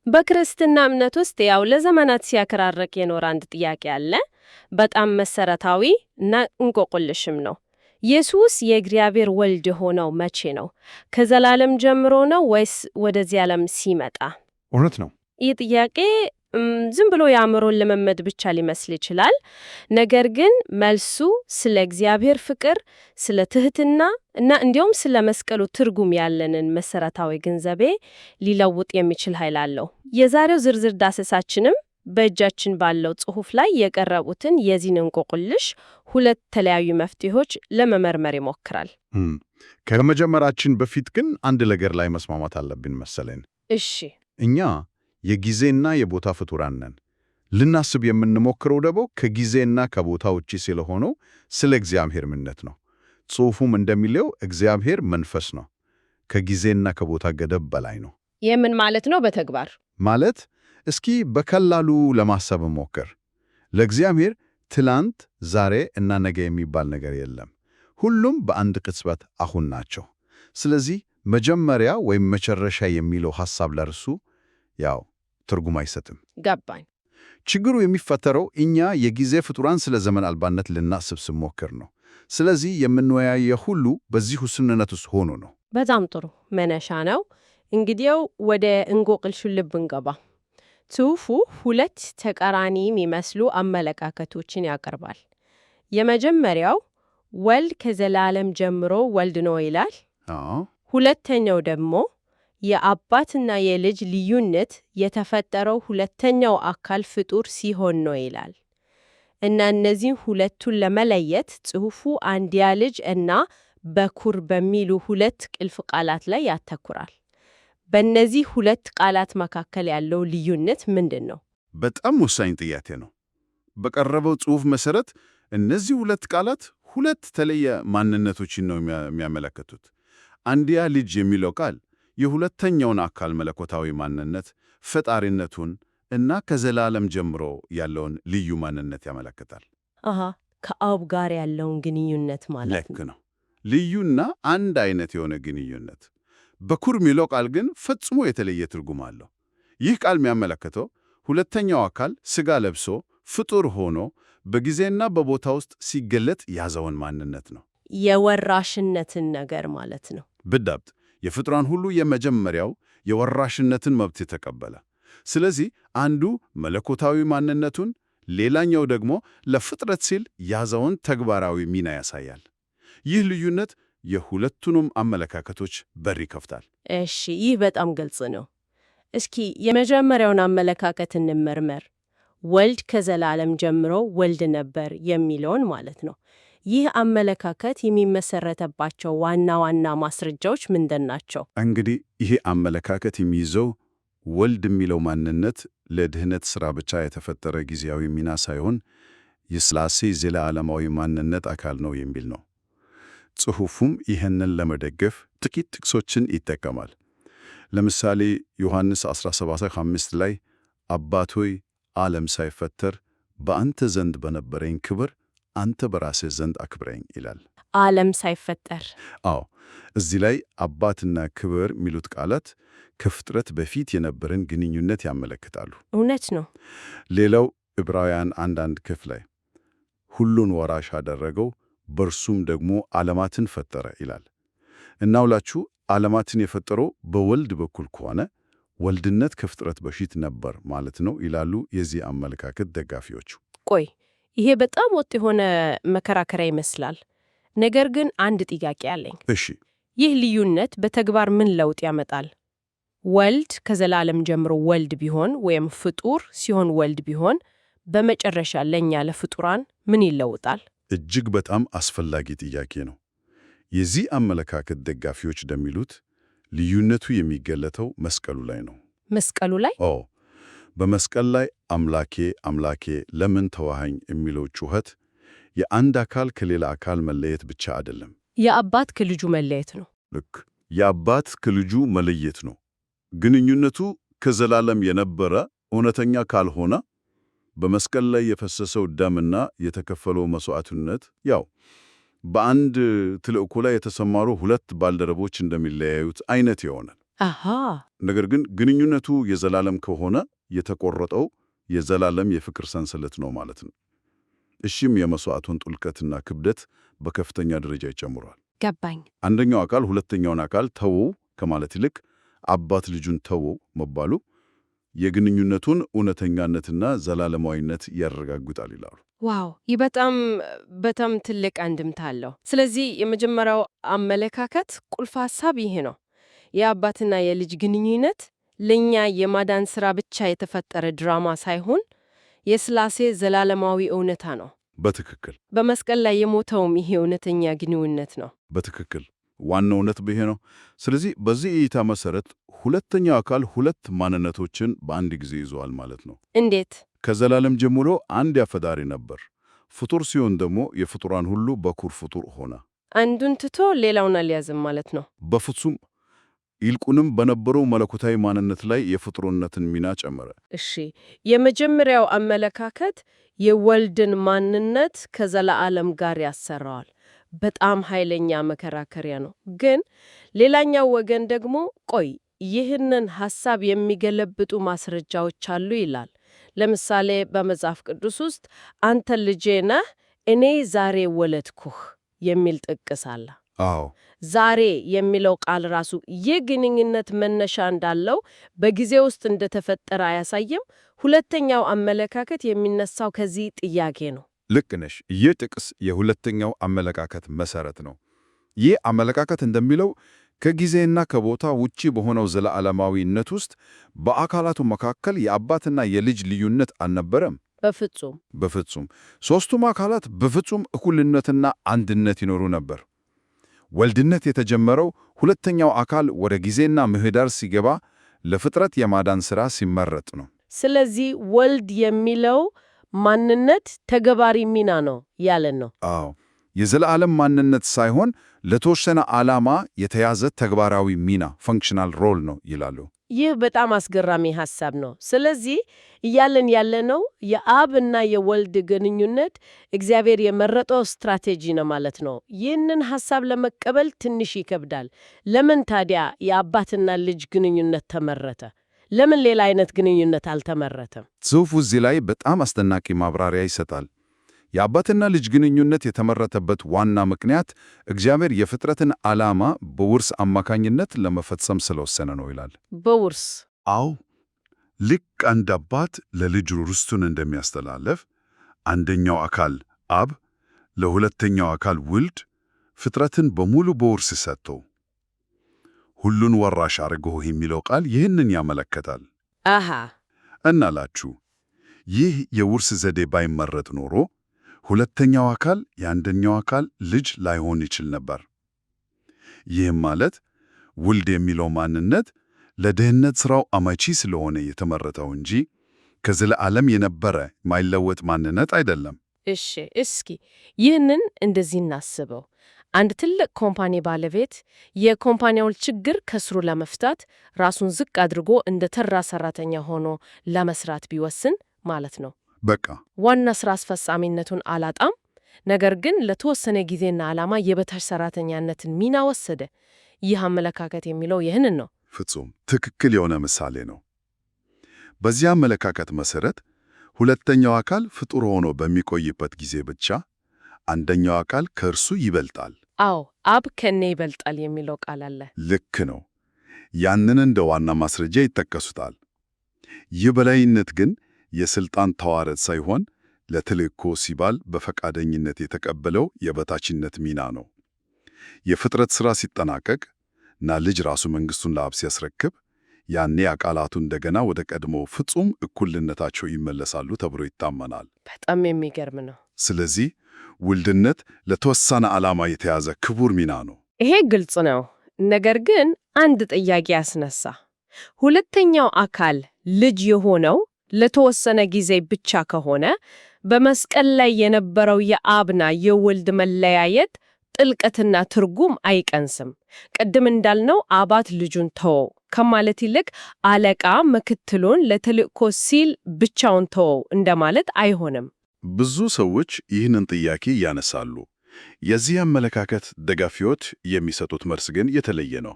በክርስትና እምነት ውስጥ ያው ለዘመናት ሲያከራርቅ የኖረ አንድ ጥያቄ አለ። በጣም መሰረታዊ እና እንቆቅልሽም ነው። ኢየሱስ የእግዚአብሔር ወልድ ሆነው መቼ ነው? ከዘላለም ጀምሮ ነው ወይስ ወደዚህ ዓለም ሲመጣ? እውነት ነው። ይህ ጥያቄ ዝም ብሎ የአእምሮን ልምምድ ብቻ ሊመስል ይችላል። ነገር ግን መልሱ ስለ እግዚአብሔር ፍቅር፣ ስለ ትህትና እና እንዲሁም ስለ መስቀሉ ትርጉም ያለንን መሰረታዊ ግንዛቤ ሊለውጥ የሚችል ኃይል አለው። የዛሬው ዝርዝር ዳሰሳችንም በእጃችን ባለው ጽሑፍ ላይ የቀረቡትን የዚህን እንቆቅልሽ ሁለት የተለያዩ መፍትሄዎች ለመመርመር ይሞክራል። ከመጀመራችን በፊት ግን አንድ ነገር ላይ መስማማት አለብን መሰለኝ። እሺ። እኛ የጊዜና የቦታ ፍጡራን ነን። ልናስብ የምንሞክረው ደግሞ ከጊዜና ከቦታ ውጪ ስለሆነው ስለ እግዚአብሔር ምንነት ነው። ጽሑፉም እንደሚለው እግዚአብሔር መንፈስ ነው፣ ከጊዜና ከቦታ ገደብ በላይ ነው። የምን ማለት ነው በተግባር? ማለት እስኪ በቀላሉ ለማሰብ ሞክር። ለእግዚአብሔር ትላንት፣ ዛሬ እና ነገ የሚባል ነገር የለም። ሁሉም በአንድ ቅጽበት አሁን ናቸው። ስለዚህ መጀመሪያ ወይም መጨረሻ የሚለው ሐሳብ ለርሱ ያው ትርጉም አይሰጥም። ገባኝ። ችግሩ የሚፈጠረው እኛ የጊዜ ፍጡራን ስለ ዘመን አልባነት ልናስብ ስንሞክር ነው። ስለዚህ የምንወያየው ሁሉ በዚህ ውስንነት ውስጥ ሆኖ ነው። በጣም ጥሩ መነሻ ነው። እንግዲያው ወደ እንቆቅልሹ ልብ እንገባ። ጽሑፉ ሁለት ተቃራኒ የሚመስሉ አመለካከቶችን ያቀርባል። የመጀመሪያው ወልድ ከዘላለም ጀምሮ ወልድ ነው ይላል። ሁለተኛው ደግሞ የአባትና የልጅ ልዩነት የተፈጠረው ሁለተኛው አካል ፍጡር ሲሆን ነው ይላል። እና እነዚህን ሁለቱን ለመለየት ጽሑፉ አንድያ ልጅ እና በኩር በሚሉ ሁለት ቁልፍ ቃላት ላይ ያተኩራል። በእነዚህ ሁለት ቃላት መካከል ያለው ልዩነት ምንድን ነው? በጣም ወሳኝ ጥያቄ ነው። በቀረበው ጽሑፍ መሰረት እነዚህ ሁለት ቃላት ሁለት የተለየ ማንነቶችን ነው የሚያመለክቱት። አንድያ ልጅ የሚለው ቃል የሁለተኛውን አካል መለኮታዊ ማንነት፣ ፈጣሪነቱን እና ከዘላለም ጀምሮ ያለውን ልዩ ማንነት ያመለክታል። ከአብ ጋር ያለውን ግንኙነት ማለት ነው። ልክ ነው። ልዩና አንድ አይነት የሆነ ግንኙነት። በኩር የሚለው ቃል ግን ፈጽሞ የተለየ ትርጉም አለው። ይህ ቃል የሚያመለክተው ሁለተኛው አካል ሥጋ ለብሶ ፍጡር ሆኖ በጊዜና በቦታ ውስጥ ሲገለጥ ያዘውን ማንነት ነው። የወራሽነትን ነገር ማለት ነው። ብዳብት የፍጡራን ሁሉ የመጀመሪያው የወራሽነትን መብት የተቀበለ። ስለዚህ አንዱ መለኮታዊ ማንነቱን፣ ሌላኛው ደግሞ ለፍጥረት ሲል ያዘውን ተግባራዊ ሚና ያሳያል። ይህ ልዩነት የሁለቱንም አመለካከቶች በር ይከፍታል። እሺ፣ ይህ በጣም ግልጽ ነው። እስኪ የመጀመሪያውን አመለካከት እንመርመር። ወልድ ከዘላለም ጀምሮ ወልድ ነበር የሚለውን ማለት ነው። ይህ አመለካከት የሚመሰረተባቸው ዋና ዋና ማስረጃዎች ምንድን ናቸው? እንግዲህ ይሄ አመለካከት የሚይዘው ወልድ የሚለው ማንነት ለድህነት ሥራ ብቻ የተፈጠረ ጊዜያዊ ሚና ሳይሆን የሥላሴ ዘላለማዊ ማንነት አካል ነው የሚል ነው። ጽሑፉም ይህንን ለመደገፍ ጥቂት ጥቅሶችን ይጠቀማል። ለምሳሌ ዮሐንስ 17:5 ላይ አባት ሆይ ዓለም ሳይፈጠር በአንተ ዘንድ በነበረኝ ክብር አንተ በራስህ ዘንድ አክብረኝ ይላል። ዓለም ሳይፈጠር። አዎ፣ እዚህ ላይ አባትና ክብር የሚሉት ቃላት ከፍጥረት በፊት የነበረን ግንኙነት ያመለክታሉ። እውነት ነው። ሌላው ዕብራውያን 1:1 ክፍል ላይ ሁሉን ወራሽ አደረገው በእርሱም ደግሞ ዓለማትን ፈጠረ ይላል። እናውላችሁ ዓለማትን የፈጠረው በወልድ በኩል ከሆነ ወልድነት ከፍጥረት በፊት ነበር ማለት ነው ይላሉ የዚህ አመለካከት ደጋፊዎቹ። ቆይ ይሄ በጣም ወጥ የሆነ መከራከሪያ ይመስላል። ነገር ግን አንድ ጥያቄ አለኝ። እሺ፣ ይህ ልዩነት በተግባር ምን ለውጥ ያመጣል? ወልድ ከዘላለም ጀምሮ ወልድ ቢሆን ወይም ፍጡር ሲሆን ወልድ ቢሆን በመጨረሻ ለእኛ ለፍጡራን ምን ይለውጣል? እጅግ በጣም አስፈላጊ ጥያቄ ነው። የዚህ አመለካከት ደጋፊዎች እንደሚሉት ልዩነቱ የሚገለጠው መስቀሉ ላይ ነው። መስቀሉ ላይ? በመስቀል ላይ አምላኬ አምላኬ ለምን ተዋኸኝ የሚለው ጩኸት የአንድ አካል ከሌላ አካል መለየት ብቻ አይደለም። የአባት ከልጁ መለየት ነው። ልክ፣ የአባት ከልጁ መለየት ነው። ግንኙነቱ ከዘላለም የነበረ እውነተኛ ካልሆነ በመስቀል ላይ የፈሰሰው ደምና የተከፈለው መስዋዕትነት ያው በአንድ ተልእኮ ላይ የተሰማሩ ሁለት ባልደረቦች እንደሚለያዩት አይነት ይሆናል። አሃ ነገር ግን ግንኙነቱ የዘላለም ከሆነ የተቆረጠው የዘላለም የፍቅር ሰንሰለት ነው ማለት ነው። እሺም የመስዋዕቱን ጥልቀትና ክብደት በከፍተኛ ደረጃ ይጨምሯል። ገባኝ። አንደኛው አካል ሁለተኛውን አካል ተወው ከማለት ይልቅ አባት ልጁን ተወው መባሉ የግንኙነቱን እውነተኛነትና ዘላለማዊነት ያረጋግጣል ይላሉ። ዋው! ይህ በጣም ትልቅ አንድምታ አለው። ስለዚህ የመጀመሪያው አመለካከት ቁልፍ ሐሳብ ይሄ ነው። የአባትና የልጅ ግንኙነት ለእኛ የማዳን ሥራ ብቻ የተፈጠረ ድራማ ሳይሆን የሥላሴ ዘላለማዊ እውነታ ነው። በትክክል በመስቀል ላይ የሞተውም ይሄ እውነተኛ ግንኙነት ነው። በትክክል ዋናው እውነት ይሄ ነው። ስለዚህ በዚህ እይታ መሰረት ሁለተኛው አካል ሁለት ማንነቶችን በአንድ ጊዜ ይዘዋል ማለት ነው። እንዴት? ከዘላለም ጀምሮ አንድ ያፈዳሪ ነበር። ፍጡር ሲሆን ደግሞ የፍጡራን ሁሉ በኩር ፍጡር ሆነ። አንዱን ትቶ ሌላውን አልያዝም ማለት ነው። በፍጹም ይልቁንም በነበረው መለኮታዊ ማንነት ላይ የፍጡርነትን ሚና ጨመረ። እሺ፣ የመጀመሪያው አመለካከት የወልድን ማንነት ከዘላለም ጋር ያሰራዋል። በጣም ኃይለኛ መከራከሪያ ነው። ግን ሌላኛው ወገን ደግሞ ቆይ ይህንን ሐሳብ የሚገለብጡ ማስረጃዎች አሉ ይላል። ለምሳሌ በመጽሐፍ ቅዱስ ውስጥ አንተ ልጄ ነህ፣ እኔ ዛሬ ወለድኩህ የሚል ጥቅስ አለ። አዎ ዛሬ የሚለው ቃል ራሱ ይህ ግንኙነት መነሻ እንዳለው በጊዜ ውስጥ እንደተፈጠረ አያሳይም? ሁለተኛው አመለካከት የሚነሳው ከዚህ ጥያቄ ነው። ልክ ነሽ። ይህ ጥቅስ የሁለተኛው አመለካከት መሰረት ነው። ይህ አመለካከት እንደሚለው ከጊዜና ከቦታ ውጪ በሆነው ዘላለማዊነት ውስጥ በአካላቱ መካከል የአባትና የልጅ ልዩነት አልነበረም። በፍጹም። ሦስቱም አካላት በፍጹም እኩልነትና አንድነት ይኖሩ ነበር። ወልድነት የተጀመረው ሁለተኛው አካል ወደ ጊዜና ምህዳር ሲገባ ለፍጥረት የማዳን ሥራ ሲመረጥ ነው። ስለዚህ ወልድ የሚለው ማንነት ተገባሪ ሚና ነው ያለን ነው። አዎ፣ የዘላለም ማንነት ሳይሆን ለተወሰነ ዓላማ የተያዘ ተግባራዊ ሚና ፈንክሽናል ሮል ነው ይላሉ። ይህ በጣም አስገራሚ ሐሳብ ነው። ስለዚህ እያለን ያለነው የአብና የወልድ ግንኙነት እግዚአብሔር የመረጠው ስትራቴጂ ነው ማለት ነው። ይህንን ሐሳብ ለመቀበል ትንሽ ይከብዳል። ለምን ታዲያ የአባትና ልጅ ግንኙነት ተመረተ? ለምን ሌላ አይነት ግንኙነት አልተመረተም? ጽሑፉ እዚህ ላይ በጣም አስደናቂ ማብራሪያ ይሰጣል። የአባትና ልጅ ግንኙነት የተመረተበት ዋና ምክንያት እግዚአብሔር የፍጥረትን ዓላማ በውርስ አማካኝነት ለመፈጸም ስለወሰነ ነው ይላል። በውርስ? አዎ፣ ልክ አንድ አባት ለልጅ ርስቱን እንደሚያስተላልፍ አንደኛው አካል አብ ለሁለተኛው አካል ውልድ ፍጥረትን በሙሉ በውርስ ሰጥቶ ሁሉን ወራሽ አድርጎ የሚለው ቃል ይህንን ያመለከታል። አሃ እናላችሁ ይህ የውርስ ዘዴ ባይመረጥ ኖሮ ሁለተኛው አካል የአንደኛው አካል ልጅ ላይሆን ይችል ነበር። ይህም ማለት ውልድ የሚለው ማንነት ለድህነት ሥራው አመቺ ስለሆነ የተመረጠው እንጂ ከዘላለም የነበረ ማይለወጥ ማንነት አይደለም። እሺ፣ እስኪ ይህንን እንደዚህ እናስበው። አንድ ትልቅ ኮምፓኒ ባለቤት የኮምፓኒውን ችግር ከስሩ ለመፍታት ራሱን ዝቅ አድርጎ እንደ ተራ ሰራተኛ ሆኖ ለመስራት ቢወስን ማለት ነው። በቃ ዋና ስራ አስፈጻሚነቱን አላጣም፣ ነገር ግን ለተወሰነ ጊዜና ዓላማ የበታች ሰራተኛነትን ሚና ወሰደ። ይህ አመለካከት የሚለው ይህንን ነው። ፍጹም ትክክል የሆነ ምሳሌ ነው። በዚህ አመለካከት መሰረት ሁለተኛው አካል ፍጡር ሆኖ በሚቆይበት ጊዜ ብቻ አንደኛው አካል ከእርሱ ይበልጣል። አዎ፣ አብ ከኔ ይበልጣል የሚለው ቃል አለ። ልክ ነው። ያንን እንደ ዋና ማስረጃ ይጠቀሱታል። ይህ በላይነት ግን የሥልጣን ተዋረድ ሳይሆን ለተልእኮ ሲባል በፈቃደኝነት የተቀበለው የበታችነት ሚና ነው። የፍጥረት ሥራ ሲጠናቀቅ እና ልጅ ራሱ መንግሥቱን ለአብ ሲያስረክብ ያኔ አካላቱ እንደገና ወደ ቀድሞ ፍጹም እኩልነታቸው ይመለሳሉ ተብሎ ይታመናል። በጣም የሚገርም ነው። ስለዚህ ውልድነት ለተወሰነ ዓላማ የተያዘ ክቡር ሚና ነው። ይሄ ግልጽ ነው። ነገር ግን አንድ ጥያቄ ያስነሳ። ሁለተኛው አካል ልጅ የሆነው ለተወሰነ ጊዜ ብቻ ከሆነ በመስቀል ላይ የነበረው የአብና የወልድ መለያየት ጥልቀትና ትርጉም አይቀንስም? ቅድም እንዳልነው አባት ልጁን ተወው ከማለት ይልቅ አለቃ ምክትሉን ለተልእኮ ሲል ብቻውን ተወው እንደማለት አይሆንም? ብዙ ሰዎች ይህንን ጥያቄ ያነሳሉ። የዚህ አመለካከት ደጋፊዎች የሚሰጡት መልስ ግን የተለየ ነው።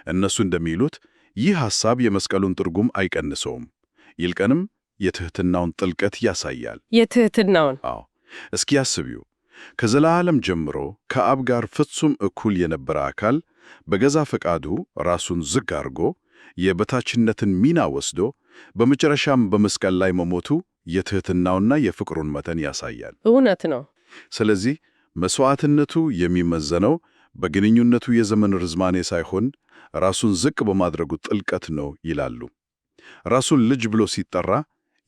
እነሱ እንደሚሉት ይህ ሐሳብ የመስቀሉን ትርጉም አይቀንሰውም፣ ይልቁንም የትሕትናውን ጥልቀት ያሳያል። የትሕትናውን? አዎ፣ እስኪ አስቢው። ከዘላለም ጀምሮ ከአብ ጋር ፍጹም እኩል የነበረ አካል በገዛ ፈቃዱ ራሱን ዝቅ አድርጎ የበታችነትን ሚና ወስዶ በመጨረሻም በመስቀል ላይ መሞቱ የትሕትናውና የፍቅሩን መጠን ያሳያል። እውነት ነው። ስለዚህ መሥዋዕትነቱ የሚመዘነው በግንኙነቱ የዘመን ርዝማኔ ሳይሆን ራሱን ዝቅ በማድረጉ ጥልቀት ነው ይላሉ። ራሱን ልጅ ብሎ ሲጠራ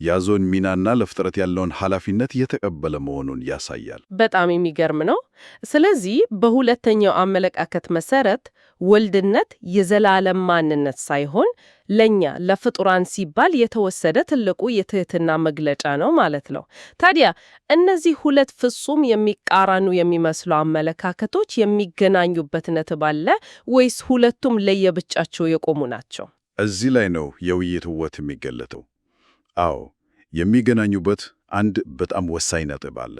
ያዞን ሚናና ለፍጥረት ያለውን ኃላፊነት የተቀበለ መሆኑን ያሳያል። በጣም የሚገርም ነው። ስለዚህ በሁለተኛው አመለካከት መሰረት ወልድነት የዘላለም ማንነት ሳይሆን ለኛ ለፍጡራን ሲባል የተወሰደ ትልቁ የትሕትና መግለጫ ነው ማለት ነው። ታዲያ እነዚህ ሁለት ፍጹም የሚቃረኑ የሚመስሉ አመለካከቶች የሚገናኙበት ነጥብ አለ ወይስ ሁለቱም ለየብቻቸው የቆሙ ናቸው? እዚህ ላይ ነው የውይይት ውበት የሚገለጠው። አዎ፣ የሚገናኙበት አንድ በጣም ወሳኝ ነጥብ አለ።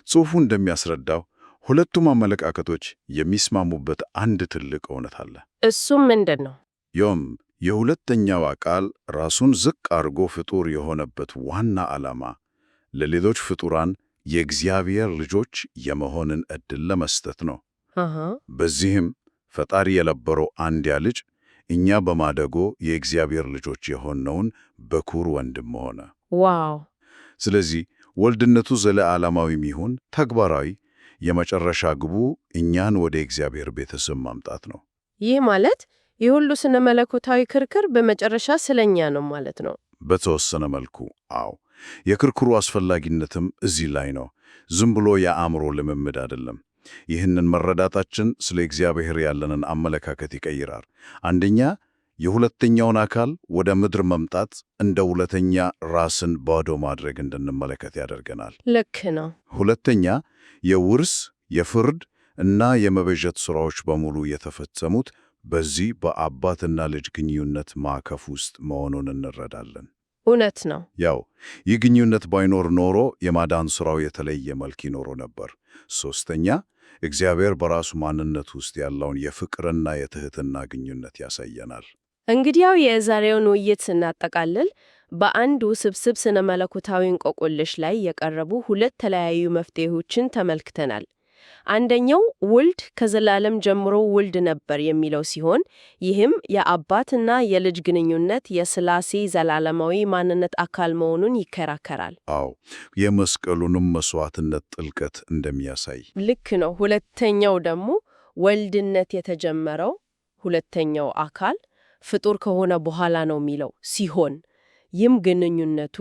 ጽሑፉ እንደሚያስረዳው ሁለቱም አመለካከቶች የሚስማሙበት አንድ ትልቅ እውነት አለ። እሱም ምንድን ነው? ይኸውም የሁለተኛው አካል ራሱን ዝቅ አድርጎ ፍጡር የሆነበት ዋና ዓላማ ለሌሎች ፍጡራን የእግዚአብሔር ልጆች የመሆንን ዕድል ለመስጠት ነው። በዚህም ፈጣሪ የነበረው አንድያ ልጅ እኛ በማደጎ የእግዚአብሔር ልጆች የሆነውን በኩር ወንድም ሆነ። ዋው! ስለዚህ ወልድነቱ ዘለዓለማዊም ይሁን ተግባራዊ የመጨረሻ ግቡ እኛን ወደ እግዚአብሔር ቤተሰብ ማምጣት ነው። ይህ ማለት የሁሉ ስነ መለኮታዊ ክርክር በመጨረሻ ስለኛ ነው ማለት ነው። በተወሰነ መልኩ አዎ። የክርክሩ አስፈላጊነትም እዚህ ላይ ነው። ዝም ብሎ የአእምሮ ልምምድ አይደለም። ይህንን መረዳታችን ስለ እግዚአብሔር ያለንን አመለካከት ይቀይራል። አንደኛ፣ የሁለተኛውን አካል ወደ ምድር መምጣት እንደ ሁለተኛ ራስን ባዶ ማድረግ እንድንመለከት ያደርገናል። ልክ ነው። ሁለተኛ፣ የውርስ የፍርድ እና የመቤዠት ሥራዎች በሙሉ የተፈጸሙት በዚህ በአባትና ልጅ ግንኙነት ማዕቀፍ ውስጥ መሆኑን እንረዳለን። እውነት ነው። ያው ይህ ግንኙነት ባይኖር ኖሮ የማዳን ሥራው የተለየ መልክ ይኖሮ ነበር። ሦስተኛ፣ እግዚአብሔር በራሱ ማንነት ውስጥ ያለውን የፍቅርና የትሕትና ግንኙነት ያሳየናል። እንግዲያው የዛሬውን ውይይት ስናጠቃልል በአንድ ውስብስብ ስነ መለኮታዊ እንቆቅልሽ ላይ የቀረቡ ሁለት ተለያዩ መፍትሄዎችን ተመልክተናል። አንደኛው ውልድ ከዘላለም ጀምሮ ውልድ ነበር የሚለው ሲሆን ይህም የአባትና የልጅ ግንኙነት የሥላሴ ዘላለማዊ ማንነት አካል መሆኑን ይከራከራል። አዎ፣ የመስቀሉንም መሥዋዕትነት ጥልቀት እንደሚያሳይ ልክ ነው። ሁለተኛው ደግሞ ወልድነት የተጀመረው ሁለተኛው አካል ፍጡር ከሆነ በኋላ ነው የሚለው ሲሆን ይህም ግንኙነቱ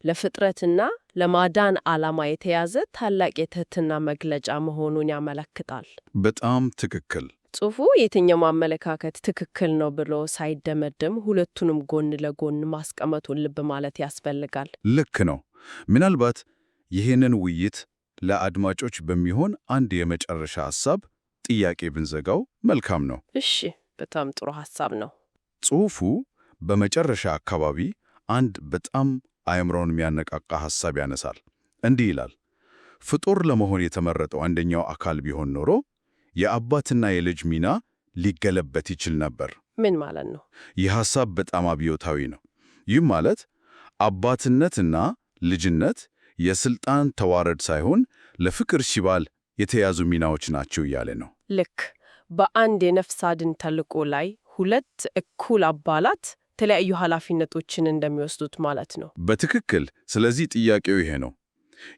ለፍጥረትና ለማዳን ዓላማ የተያዘ ታላቅ የትሕትና መግለጫ መሆኑን ያመለክታል። በጣም ትክክል። ጽሑፉ የትኛውም አመለካከት ትክክል ነው ብሎ ሳይደመድም ሁለቱንም ጎን ለጎን ማስቀመጡን ልብ ማለት ያስፈልጋል። ልክ ነው። ምናልባት ይህንን ውይይት ለአድማጮች በሚሆን አንድ የመጨረሻ ሐሳብ ጥያቄ ብንዘጋው መልካም ነው። እሺ፣ በጣም ጥሩ ሐሳብ ነው። ጽሑፉ በመጨረሻ አካባቢ አንድ በጣም አእምሮን የሚያነቃቃ ሐሳብ ያነሳል። እንዲህ ይላል፣ ፍጡር ለመሆን የተመረጠው አንደኛው አካል ቢሆን ኖሮ የአባትና የልጅ ሚና ሊገለበት ይችል ነበር። ምን ማለት ነው? ይህ ሐሳብ በጣም አብዮታዊ ነው። ይህም ማለት አባትነትና ልጅነት የሥልጣን ተዋረድ ሳይሆን ለፍቅር ሲባል የተያዙ ሚናዎች ናቸው እያለ ነው። ልክ በአንድ የነፍስ አድን ተልዕኮ ላይ ሁለት እኩል አባላት የተለያዩ ኃላፊነቶችን እንደሚወስዱት ማለት ነው። በትክክል። ስለዚህ ጥያቄው ይሄ ነው።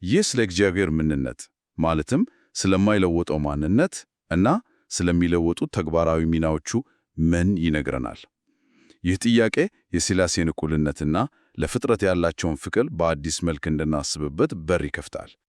ይህ ስለ እግዚአብሔር ምንነት ማለትም ስለማይለወጠው ማንነት እና ስለሚለወጡ ተግባራዊ ሚናዎቹ ምን ይነግረናል? ይህ ጥያቄ የሥላሴን እኩልነትና ለፍጥረት ያላቸውን ፍቅር በአዲስ መልክ እንድናስብበት በር ይከፍታል።